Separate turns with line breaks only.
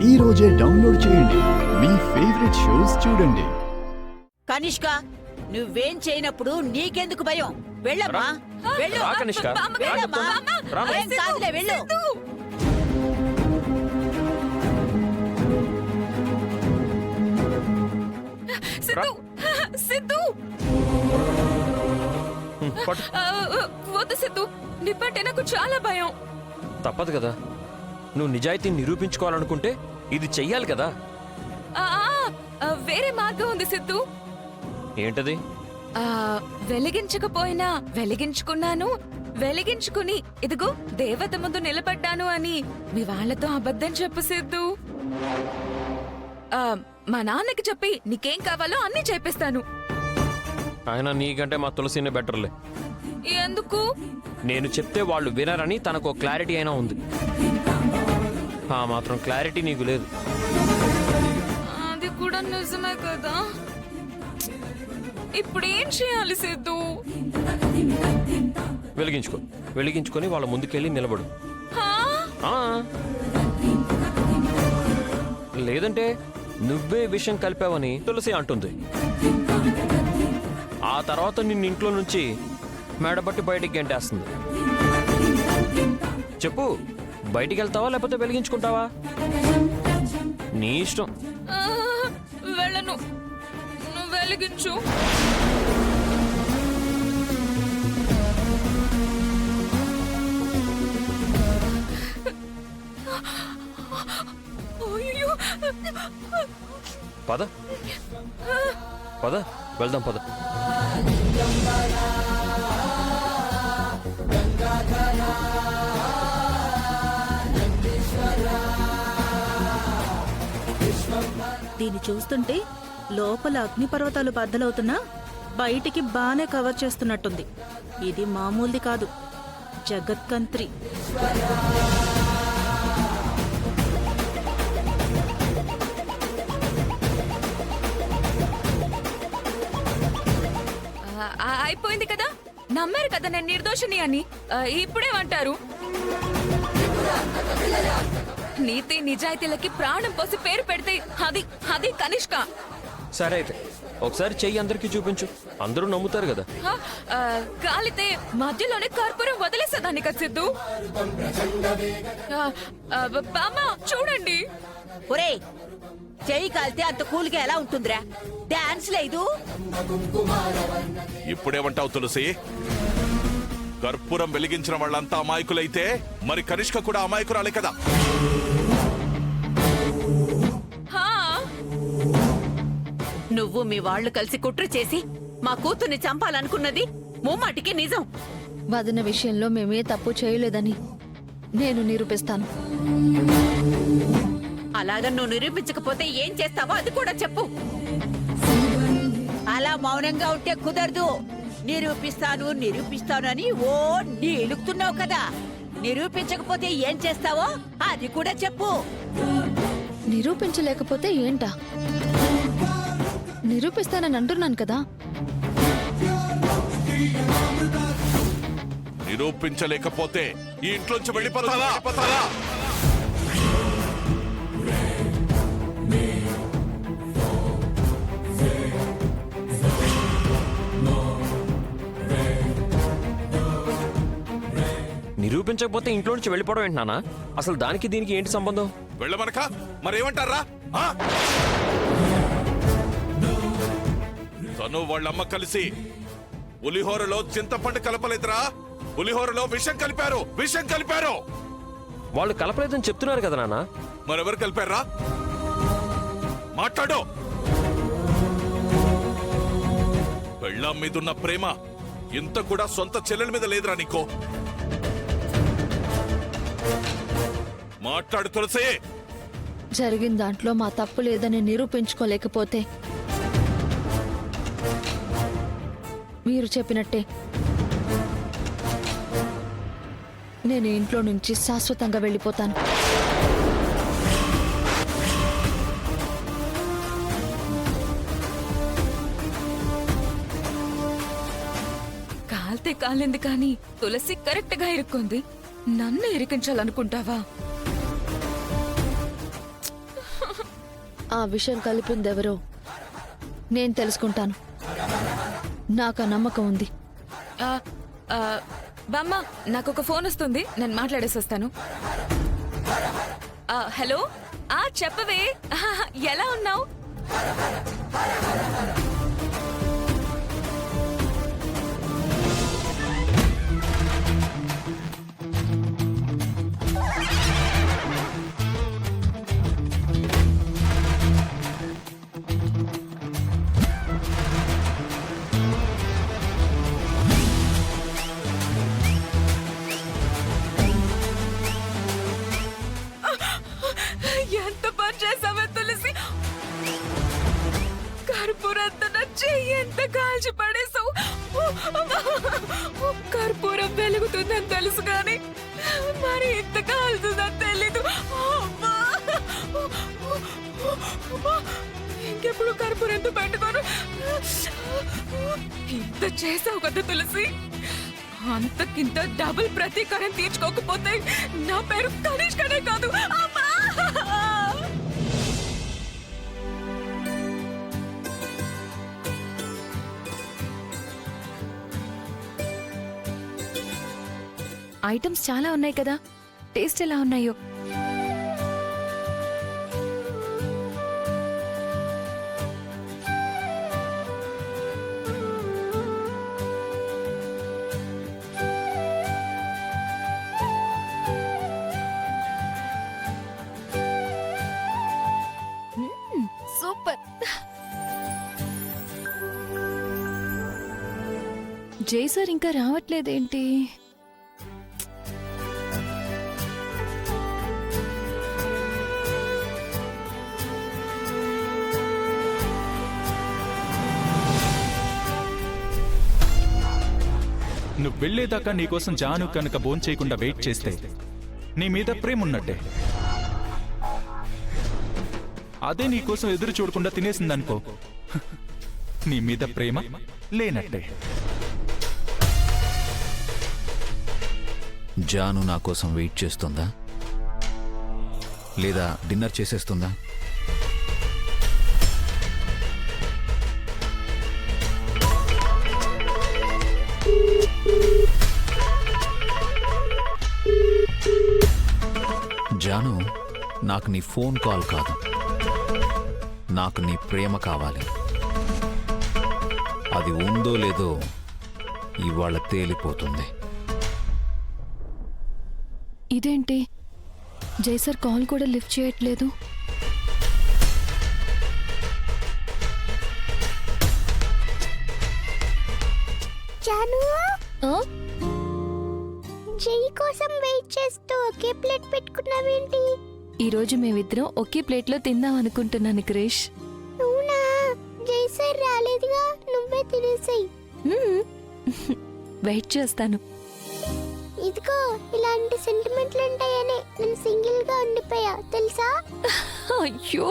ఈ రోజే డౌన్లోడ్ చేయండి. మీ ఫేవరెట్ షోస్ చూడండి.
కనిష్క, నువ్వేం చేయనప్పుడు నీకెందుకు భయం? వెళ్ళమ్మా, వెళ్ళు.
రా కనిష్క,
వెళ్ళమ్మా.
రా.
ఏం కాదులే, వెళ్ళు.
సిద్ధు, సిద్ధు,
పట్టు.
వద్దు సిద్ధు, నిప్పంటే నాకు చాలా భయం.
తప్పదు కదా, నువ్వు నిజాయితీని నిరూపించుకోవాలనుకుంటే ఇది చెయ్యాలి కదా.
ఆ, వేరే మార్గం ఉంది సిద్ధు.
ఏంటది?
వెలిగించకపోయినా వెలిగించుకున్నాను, వెలిగించుకుని ఇదిగో దేవత ముందు నిలబడ్డాను అని మీ వాళ్ళతో అబద్ధం చెప్పు సిద్ధు. మా నాన్నకి చెప్పి నీకేం కావాలో అన్నీ చేపిస్తాను.
ఆయన నీకంటే మా తులసినే బెటర్లే.
ఎందుకు?
నేను చెప్తే వాళ్ళు వినరని తనకు క్లారిటీ అయినా ఉంది. ఆ మాత్రం క్లారిటీ నీకు లేదు.
అది కూడా నిజమే కదా. ఇప్పుడు ఏం చేయాలి సిద్ధు?
వెలిగించుకొని వాళ్ళ ముందుకెళ్ళి నిలబడు.
హా?
ఆ. లేదంటే నువ్వే విషయం కలిపావని తులసి అంటుంది. ఆ తర్వాత నిన్ను ఇంట్లో నుంచి మేడబట్టి బయటికి గంటేస్తుంది. చెప్పు, బయటికి వెళ్తావా లేకపోతే వెలిగించుకుంటావా? నీ ఇష్టం.
ఆ, వెళ్ళను, నువ్వు వెలిగించు. అయ్యో.
పద పద వెళ్దాం, పద.
దీన్ని చూస్తుంటే లోపల అగ్నిపర్వతాలు బద్దలవుతున్నా బయటికి బానే కవర్ చేస్తున్నట్టుంది. ఇది మామూలుది కాదు, జగత్కంత్రి.
అయిపోయింది కదా, నమ్మారు కదా నేను నిర్దోషిని అని. ఇప్పుడేమంటారు? నీతి నిజాయితీలకి ప్రాణం పోసి పేరు పెడితే అది అది కనిష్క.
సరే అయితే ఒకసారి చెయ్యి అందరికీ చూపించు, అందరూ నమ్ముతారు కదా.
కాలితే మధ్యలోనే కర్పూరం వదిలేసేదాన్ని కదా సిద్ధు. బామ్మ చూడండి.
ఒరే, చెయ్యి కాలితే అంత కూల్గా ఎలా ఉంటుందిరా? డాన్స్ లేదు.
ఇప్పుడేమంటావు తులసి? కర్పూరం వెలిగించిన వాళ్ళంతా అమాయకులైతే మరి కనిష్క కూడా అమాయకురాలే కదా.
హా,
నువ్వు మీ వాళ్ళు కలిసి కుట్ర చేసి మా కూతుర్ని చంపాలనుకున్నది ముమ్మాటికి నిజం.
వదిన విషయంలో మేమే తప్పు చేయలేదని నేను నిరూపిస్తాను.
అలాగా నువ్వు నిరూపించకపోతే ఏం చేస్తావో అది కూడా చెప్పు. అలా మౌనంగా ఉంటే కుదరదు. నిరూపిస్తాను అని ఓ నీలుగుతున్నావు కదా. నిరూపించకపోతే ఏం చేస్తావో అది కూడా చెప్పు.
నిరూపించలేకపోతే ఏంటా? నిరూపిస్తానని అంటున్నాను కదా.
నిరూపించలేకపోతే ఈ ఇంట్లోంచి వెళ్ళిపోతావా?
నిరూపించకపోతే ఇంట్లో నుంచి వెళ్ళిపోవడం ఏంటన్నా? అసలు దానికి దీనికి ఏంటి సంబంధం?
వెళ్ళమనక మరేమంటారా? తను వాళ్ళమ్మ కలిసి పులిహోరలో చింతపండు కలపలేదురా, పులిహోరలో విషం కలిపారు.
వాళ్ళు కలపలేదని చెప్తున్నారు కదా నాన్న.
మరెవరు కలిపారా? మాట్లాడు. పెళ్ళాం మీదున్న ప్రేమ ఇంత కూడా సొంత చెల్లెల మీద లేదురా నీకో? మాట్లాడు తులసి.
జరిగిన దాంట్లో మా తప్పు లేదని నిరూపించుకోలేకపోతే మీరు చెప్పినట్టే నేను ఇంట్లో నుంచి శాశ్వతంగా వెళ్ళిపోతాను.
కాలితే కాలింది కానీ తులసి కరెక్ట్ గా ఇరుక్కుంది. నన్ను ఇరికించాలనుకుంటావా?
ఆ విషయం కలిపిందెవరో నేను తెలుసుకుంటాను. నాకు ఆ నమ్మకం ఉంది.
ఆ, ఆ, బామ్మ నాకు ఒక ఫోన్ వస్తుంది, నేను మాట్లాడేసి వస్తాను. హలో, చెప్పవే, ఎలా ఉన్నావు? ఎంత పని చేసావే తులసి, కర్పూరంతో నా చెయ్యి ఎంత కాల్చి పడేసావు. కర్పూరం వెలుగుతుందని తెలుసు కానీ మరి ఎంత కాలుతుందని తెలీదు. అమ్మా! ఇంకెప్పుడు కర్పూరంతో పెట్టుకోను. ఇంత చేసావు కదా తులసి, అంతకింత డబుల్ ప్రతీకారం తీర్చుకోకపోతే నా పేరు కనిష్కనే కాదు. అమ్మా! ఐటమ్స్ చాలా ఉన్నాయి కదా, టేస్ట్ ఎలా ఉన్నాయో. సూపర్. జై సార్ ఇంకా రావట్లేదేంటి?
నువ్వు వెళ్లేదాకా నీకోసం జాను కనుక భోంచేయకుండా వెయిట్ చేస్తే నీ మీద ప్రేమ ఉన్నట్టే. అదే నీకోసం ఎదురు చూడకుండా తినేసిందనుకో, నీ మీద ప్రేమ లేనట్టే.
జాను నా కోసం వెయిట్ చేస్తుందా లేదా డిన్నర్ చేసేస్తుందా? జాను, నాకు నీ ఫోన్ కాల్ కాదు, నాకు నీ ప్రేమ కావాలి. అది ఉందో లేదో ఇవాళ తేలిపోతుంది.
ఇదేంటి, జై సార్ కాల్ కూడా లిఫ్ట్ చేయట్లేదు.
జాను,
ఆ?
జై కోసం వెయిట్ చేస్తూ ఒకే ప్లేట్ పెట్టుకున్నావేంటి?
ఈరోజు మేమిద్దరం ఒకే ప్లేట్లో తిందాం అనుకుంటున్నాను క్రిష్.
అవునా? జై సార్ రాలేదుగా, నువ్వే తినేసాయి.
వెయిట్ చేస్తాను.
ఇదిగో, ఇలాంటి సెంటిమెంట్లు ఉంటాయనే నేను సింగిల్ గా ఉండిపోయా తెలుసా?
అయ్యో